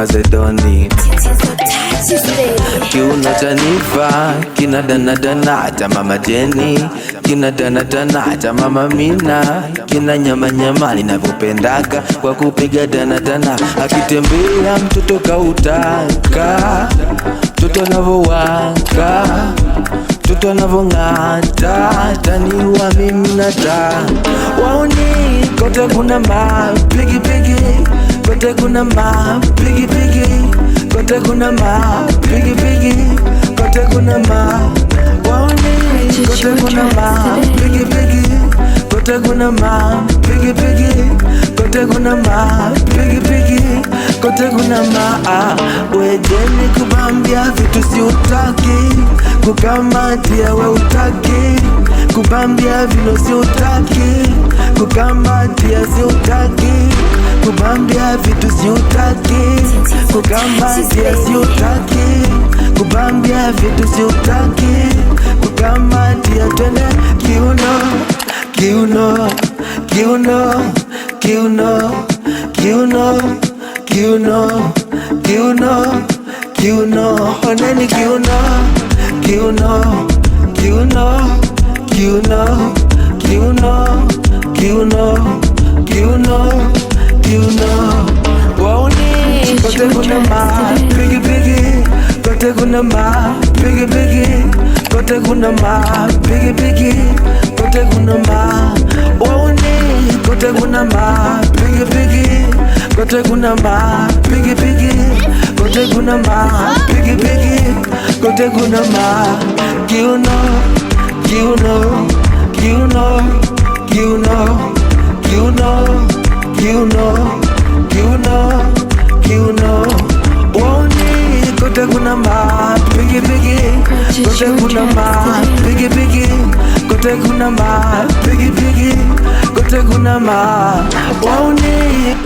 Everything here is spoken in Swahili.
Mazedoni. Kiuno chanifa kina dana dana cha mama Jenny, kina dana dana cha mama Mina, kina nyama nyama ninavyopendaga kwa kupiga dana dana. Akitembea mtoto kautaka, mtoto anavowaka, mtoto anavong'ata, taniua mimi nata. Waoni kote kuna mapigi pigi, kote kuna mapigi pigi, kote kuna mapigi pigi, kote kuna waoni kote kuna mapigi pigi, kote kuna mapigi pigi, kote kuna mapigi pigi, kote kuna Wejeni kubambia vitu si utaki, kukamatia we utaki, kubambia vino si utaki, kukamatia si utaki, kubambia vitu si utaki, kukamatia si utaki, kubambia vitu si utaki, kukamatia twende kiuno, kiuno, kiuno, kiuno, kiuno, kiuno, kiuno, kiuno, oneni kiuno, kiuno, kiuno, kiuno, kiuno, kiuno, kiuno, kiuno. Waoni kote kuna mapigi pigi, kote kuna mapigi pigi, kote kuna mapigi pigi, kote kuna waoni kote kuna mapigi pigi, kote kuna mapigi pigi, kote kuna mapigi pigi, kote kuna kiuno, kiuno, kiuno, kiuno, kiuno, kiuno, kiuno, kiuno. Waoni kote kuna mapigi pigi, kote kuna mapigi pigi, kote kuna mapigi pigi, kote kuna waoni